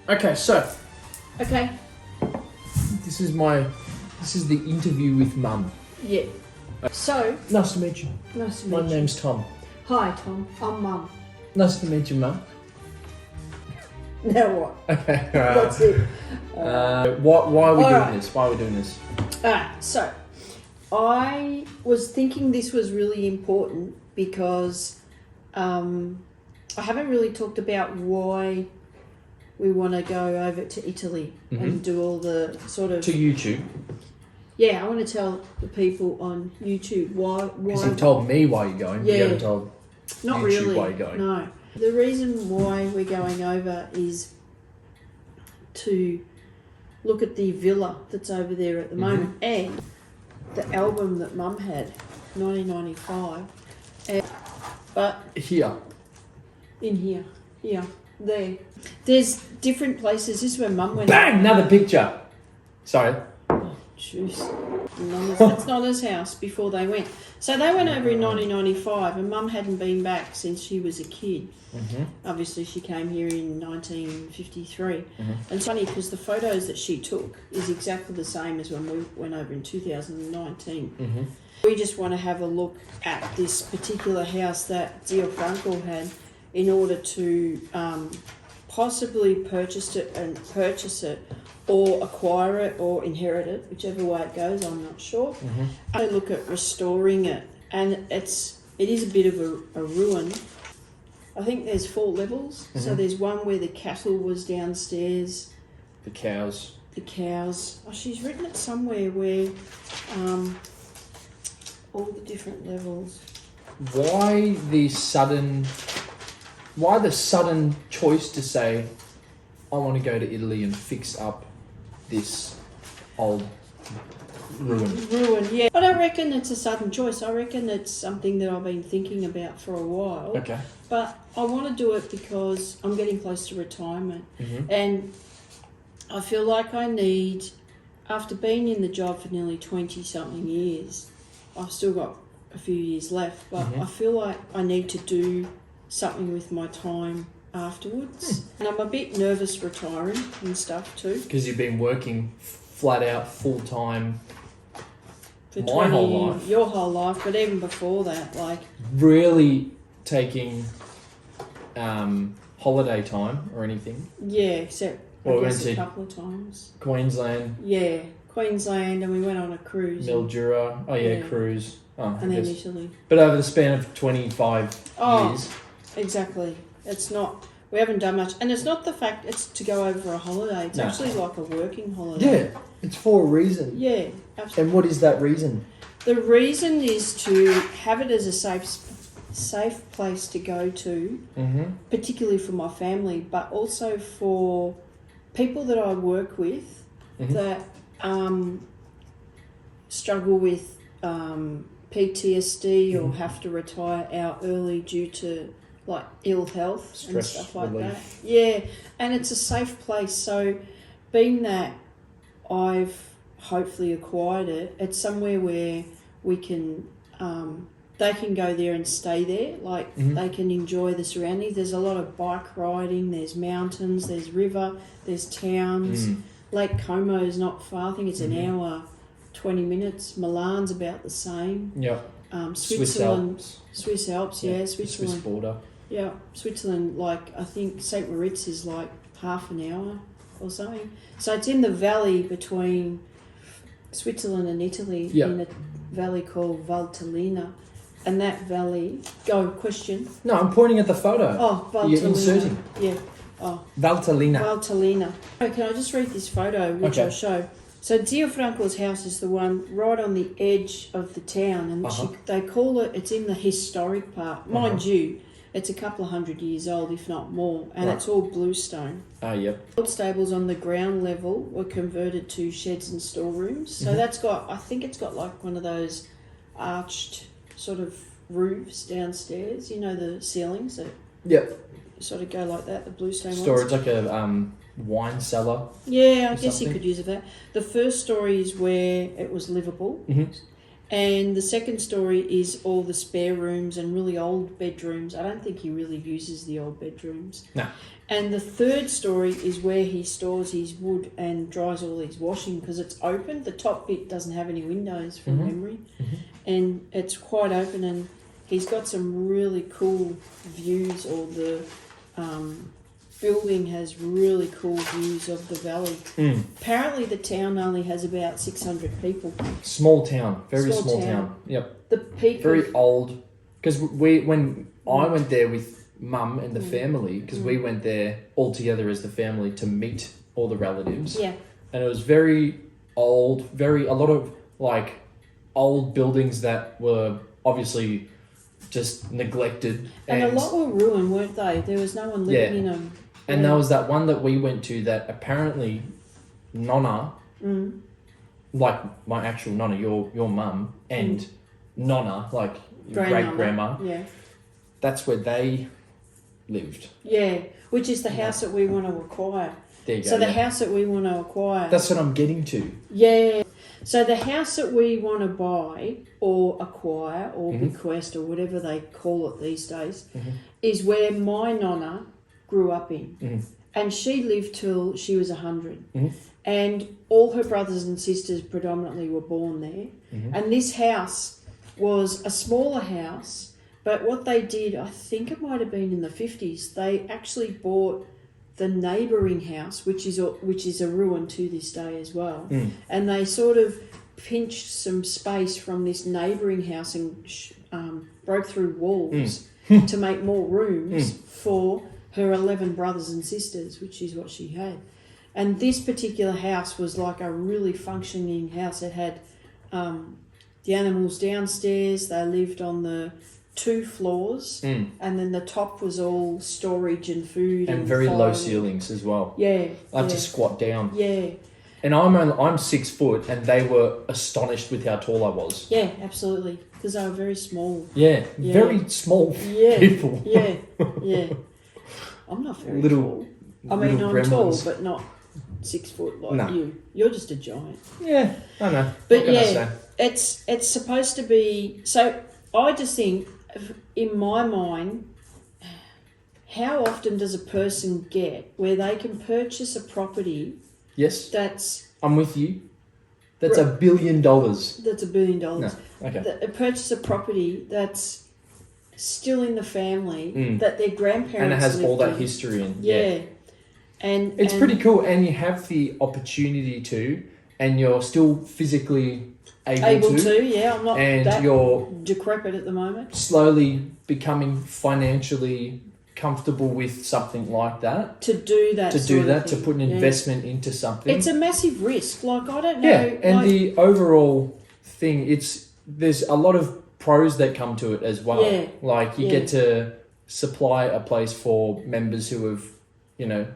Okay, so Okay. this is the interview with Mum. Yeah. So, Nice to meet you. nice to meet My you. name's Tom. Hi, Tom. I'm Mum. Nice to meet you, Mum. Now what? Okay. That's it. Why are we doing Alright. this? Why are we doing this? Alright, so I was thinking this was really important because I haven't really talked about why we want to go over to Italy and do all the sort of... To YouTube. Yeah, I want to tell the people on YouTube why... Because you've told me why you're going, but you Yeah. haven't told Not YouTube really. why you're going. No. The reason why we're going over is to look at the villa that's over there at the moment and the album that Mum had, 1995. But Here. in here, there. There's different places. This is where Mum went. Bang! Another picture. Sorry. Jeez. That's Nonna's house before they went. So they went over in 1995 and Mum hadn't been back since she was a kid. Obviously she came here in 1953. And it's funny because the photos that she took is exactly the same as when we went over in 2019. We just want to have a look at this particular house that Zio Franco had in order to possibly purchase it or acquire it or inherit it, whichever way it goes, I'm not sure. I look at restoring it, and it is a bit of a ruin. I think there's 4 levels. So there's one where the cattle was downstairs. The cows. The cows. Oh, she's written it somewhere where all the different levels. Why the sudden choice to say, I want to go to Italy and fix up this old ruin? Ruin, yeah. I don't reckon it's a sudden choice. I reckon it's something that I've been thinking about for a while. Okay. But I want to do it because I'm getting close to retirement. And I feel like I need, after being in the job for nearly 20-something years, I've still got a few years left, but I feel like I need to do something with my time afterwards. And I'm a bit nervous retiring and stuff too. Because you've been working flat out full time For my whole life. Your whole life, but even before that, like... Really taking holiday time or anything? Yeah, except Well, I we guess went a to couple of times. Queensland, Yeah, Queensland, and we went on a cruise. Mildura. Oh yeah, Yeah. cruise. Oh, And I then guess. Italy. But over the span of 25 years. Exactly. It's not... We haven't done much. And it's not the fact it's to go over a holiday. It's No. actually like a working holiday. Yeah, it's for a reason. Yeah, absolutely. And what is that reason? The reason is to have it as a safe place to go to, particularly for my family, but also for people that I work with that struggle with PTSD or have to retire out early due to like ill health Stress and stuff like relief. that. Yeah, and it's a safe place. So being that I've hopefully acquired it, it's somewhere where we can they can go there and stay there, like they can enjoy the surroundings. There's a lot of bike riding, there's mountains, there's river, there's towns. Lake Como is not far, I think it's an hour 20 minutes. Milan's about the same. Yep. Switzerland, Swiss Alps. Swiss Alps, yeah, Switzerland. Swiss border. Yeah, Switzerland, like I think St. Moritz is like half an hour or something. So it's in the valley between Switzerland and Italy in a valley called Valtellina. And that valley, question. No, I'm pointing at the photo. Oh, Valtellina. You're inserting. Yeah. Oh, Valtellina. Valtellina. Oh, can I just read this photo, which I'll show? So Zio Franco's house is the one right on the edge of the town, and they call it, it's in the historic part. Mind you, it's a couple of 100 years old, if not more, and it's all bluestone. Oh, yep. Old stables on the ground level were converted to sheds and storerooms. So that's got, I think it's got like one of those arched sort of roofs downstairs, you know, the ceilings that sort of go like that, the bluestone Storage, ones. like a wine cellar. Yeah, I guess you something. could use it for that. The first story is where it was livable. And the second story is all the spare rooms and really old bedrooms. I don't think he really uses the old bedrooms. No. And the third story is where he stores his wood and dries all his washing because it's open. The top bit doesn't have any windows from memory. And it's quite open, and he's got some really cool views, or the building has really cool views of the valley. Apparently the town only has about 600 people. Small town, very small town. Yep. The peak very old, because when I went there with Mum and the family, because we went there all together as the family to meet all the relatives. Yeah. And it was very old, a lot of like old buildings that were obviously just neglected. And a lot were ruined, weren't they? There was no one living in them. And there was that one that we went to that apparently Nonna, like my actual Nonna, your mum, and Nonna, like great-grandma, that's where they lived. Yeah, which is the house that we want to acquire. There you go. So the house that we want to acquire. That's what I'm getting to. Yeah. So the house that we want to buy or acquire or bequest or whatever they call it these days is where my Nonna grew up in. And she lived till she was 100. And all her brothers and sisters predominantly were born there. And this house was a smaller house, but what they did, I think it might have been in the 50s, they actually bought the neighbouring house, which is a ruin to this day as well. And they sort of pinched some space from this neighbouring house and broke through walls to make more rooms for her 11 brothers and sisters, which is what she had. And this particular house was like a really functioning house. It had the animals downstairs. They lived on the 2 floors, and then the top was all storage and food and very low ceilings as well. Yeah, I had to squat down. Yeah, and I'm 6 foot, and they were astonished with how tall I was. Yeah, absolutely, because they were very small. Yeah, very small people. Yeah. I'm not very tall. I mean, I'm tall, but not 6 foot like you. You're just a giant. Yeah, I know. But it's supposed to be. So I just think, in my mind, how often does a person get where they can purchase a property? Yes. I'm with you. That's $1 billion. That's $1 billion. No. Okay. Purchase a property that's still in the family, that their grandparents and it has all that in. history in. Yeah. And it's pretty cool, and you have the opportunity to, and you're still physically able to. Yeah, I'm not and that you're decrepit at the moment. Slowly becoming financially comfortable with something like that. To do that. To put an investment into something. It's a massive risk. Like, I don't know. Yeah, and the overall thing, there's a lot of pros that come to it as well. Yeah. Like, you get to supply a place for members who have,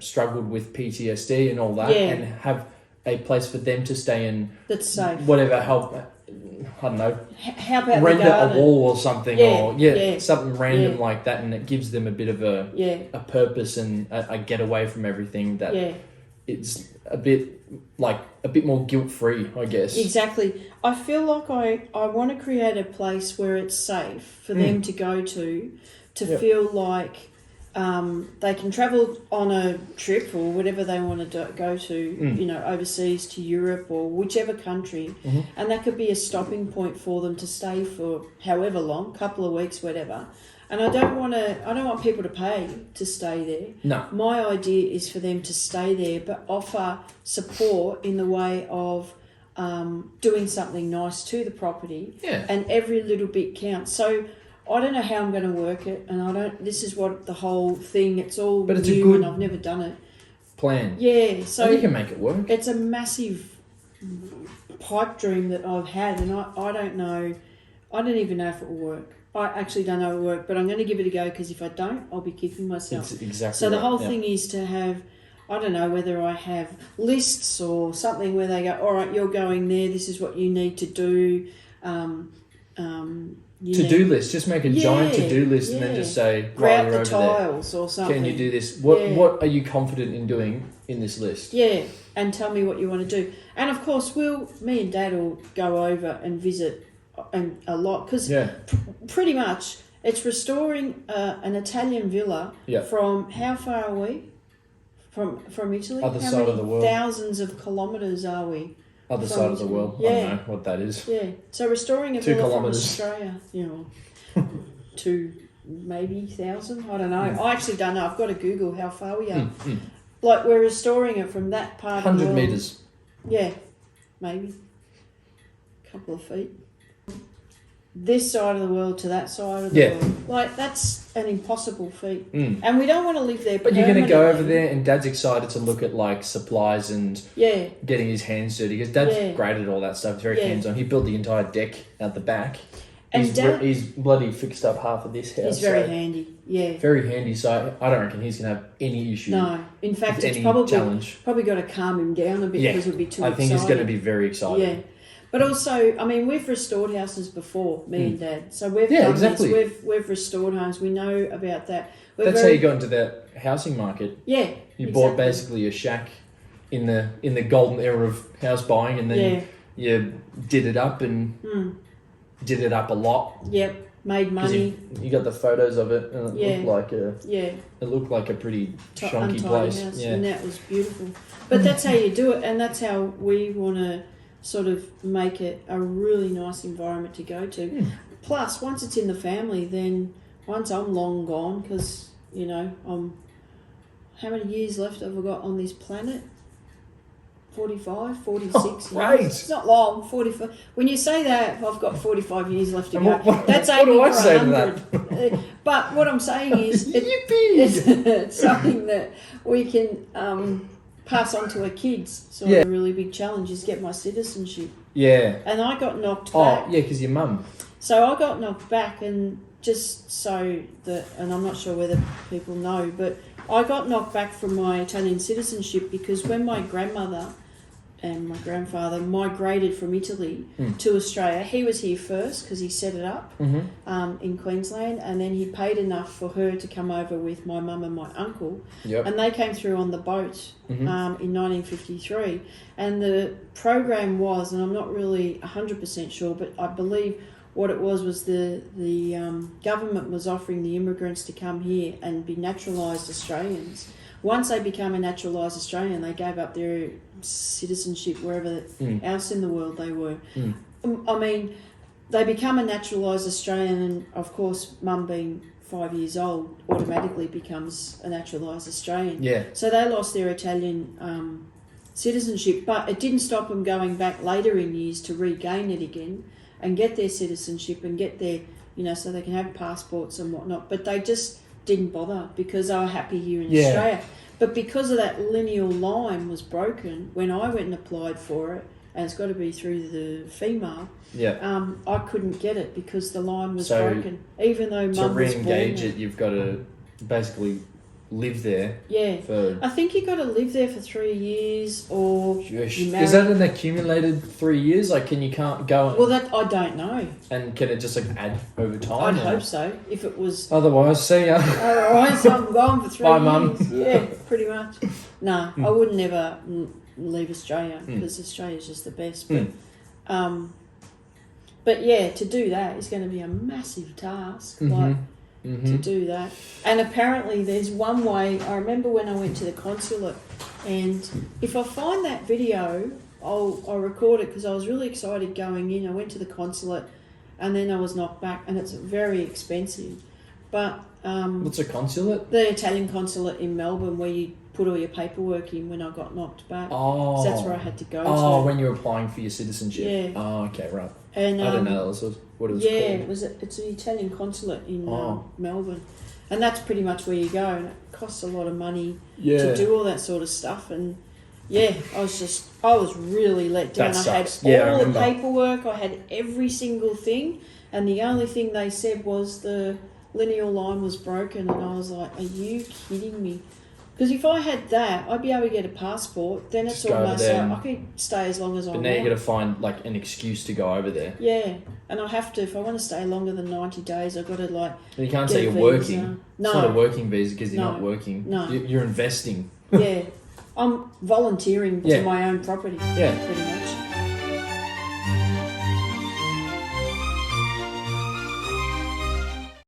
struggled with PTSD and all that, and have a place for them to stay in. That's safe. Whatever, help, I don't know. How about render a wall or something, or something random like that, and it gives them a bit of a purpose and a getaway from everything that it's a bit more guilt-free, I guess. Exactly. I feel like I want to create a place where it's safe for them to go to feel like they can travel on a trip or whatever they want to go to, overseas, to Europe or whichever country, and that could be a stopping point for them to stay for however long, couple of weeks, whatever. And I don't want people to pay to stay there. No. My idea is for them to stay there, but offer support in the way of doing something nice to the property. Yeah. And every little bit counts. So I don't know how I'm going to work it, and this is what the whole thing, it's all but it's new, a good and I've never done it. Plan. Yeah, so and you can make it work. It's a massive pipe dream that I've had, and I don't know, I don't even know if it will work. I actually don't know if it will work, but I'm going to give it a go, because if I don't, I'll be kicking myself. It's exactly so the whole thing is to have, I don't know whether I have lists or something where they go, all right, you're going there, this is what you need to do. To-do list. Just make a giant to-do list and then just say, grab you're the over tiles there. Or something. Can you do this? What are you confident in doing in this list? Yeah, and tell me what you want to do. And of course, me and Dad will go over and visit and a lot, because pretty much it's restoring an Italian villa from, how far are we from Italy? Other how side many of the world. thousands of kilometres are we? Other side of the world. Yeah. I don't know what that is. Yeah. So restoring a 2 villa kilometres. from Australia, 2 maybe 1,000. I don't know. I actually don't know. I've got to Google how far we are. Like, we're restoring it from that part of the 100 world. metres. Yeah, maybe a couple of feet. This side of the world to that side of the world. Like, that's an impossible feat. And we don't want to live there. But you're going to go over there, and Dad's excited to look at like supplies and getting his hands dirty, because Dad's great at all that stuff. He's very hands on. He built the entire deck out the back. And he's bloody fixed up half of this house. He's very handy. Yeah. Very handy. So I don't reckon he's going to have any issue. No. In fact, it's challenge. probably got to calm him down a bit because it would be too excited. I think he's going to be very excited. Yeah. But also, I mean, we've restored houses before, me and Dad. So we've done this. We've restored homes. We know about that. That's how you got into that housing market. Yeah. You bought basically a shack in the golden era of house buying, and then you did it up and did it up a lot. Yep. Made money. You got the photos of it, and it looked like a pretty shonky place. House, and that was beautiful. But that's how you do it, and that's how we want to sort of make it a really nice environment to go to. Plus, once it's in the family, then once I'm long gone, because, I'm... How many years left have I got on this planet? 45, 46 great. years. It's not long, 45. When you say that, I've got 45 years left to go. That's what do I for say 100. to that? But what I'm saying is, Yippee! it's something that we can pass on to our kids. So a really big challenge is get my citizenship. Yeah. And I got knocked back. Oh, yeah, because your mum. So I got knocked back, and just so that, and I'm not sure whether people know, but I got knocked back from my Italian citizenship because when my grandmother and my grandfather migrated from Italy to Australia, he was here first because he set it up in Queensland, and then he paid enough for her to come over with my mum and my uncle, and they came through on the boat in 1953, and the program was, and I'm not really 100% sure, but I believe what it was the government was offering the immigrants to come here and be naturalised Australians. Once they become a naturalised Australian, they gave up their citizenship wherever else in the world they were. I mean, they become a naturalised Australian, and of course, Mum being 5 years old automatically becomes a naturalised Australian. Yeah. So they lost their Italian citizenship, but it didn't stop them going back later in years to regain it again and get their citizenship and get their, so they can have passports and whatnot. But they just didn't bother because they were happy here in Australia. But because of that lineal line was broken, when I went and applied for it, and it's got to be through the female, I couldn't get it because the line was broken. Even though Mum was born there. To re-engage it, you've got to basically live there. Yeah. I think you've got to live there for 3 years or... Is that an accumulated 3 years? Like, can't go... Well, that I don't know. And can it just add over time? I'd hope so. If it was... Otherwise, see ya. Otherwise, I'm gone for 3 years. Bye, Mum. Yeah, pretty much. No, I would never leave Australia because Australia's just the best. But yeah, to do that is going to be a massive task. To do that. And apparently there's one way. I remember when I went to the consulate, and if I find that video, I'll record it because I was really excited going in. I went to the consulate and then I was knocked back, and it's very expensive. But what's a consulate? The Italian consulate in Melbourne, where you put all your paperwork in when I got knocked back. Oh. So that's where I had to go to. Oh, when you were applying for your citizenship. Yeah. Oh, okay, right. And, I didn't know that was what it was called. Yeah, it's an Italian consulate in Melbourne. And that's pretty much where you go, and it costs a lot of money to do all that sort of stuff. And yeah, I was really let down. That sucks. I had all the paperwork, I had every single thing, and the only thing they said was the lineal line was broken, and I was like, are you kidding me? Because if I had that, I'd be able to get a passport. Then it's almost like I could stay as long as I want. But now you've got to find an excuse to go over there. Yeah, and I have to. If I want to stay longer than 90 days, I've got to And you can't say you're working. No, it's not a working visa because you're not working. No, you're investing. Yeah, I'm volunteering to my own property. Yeah, pretty much.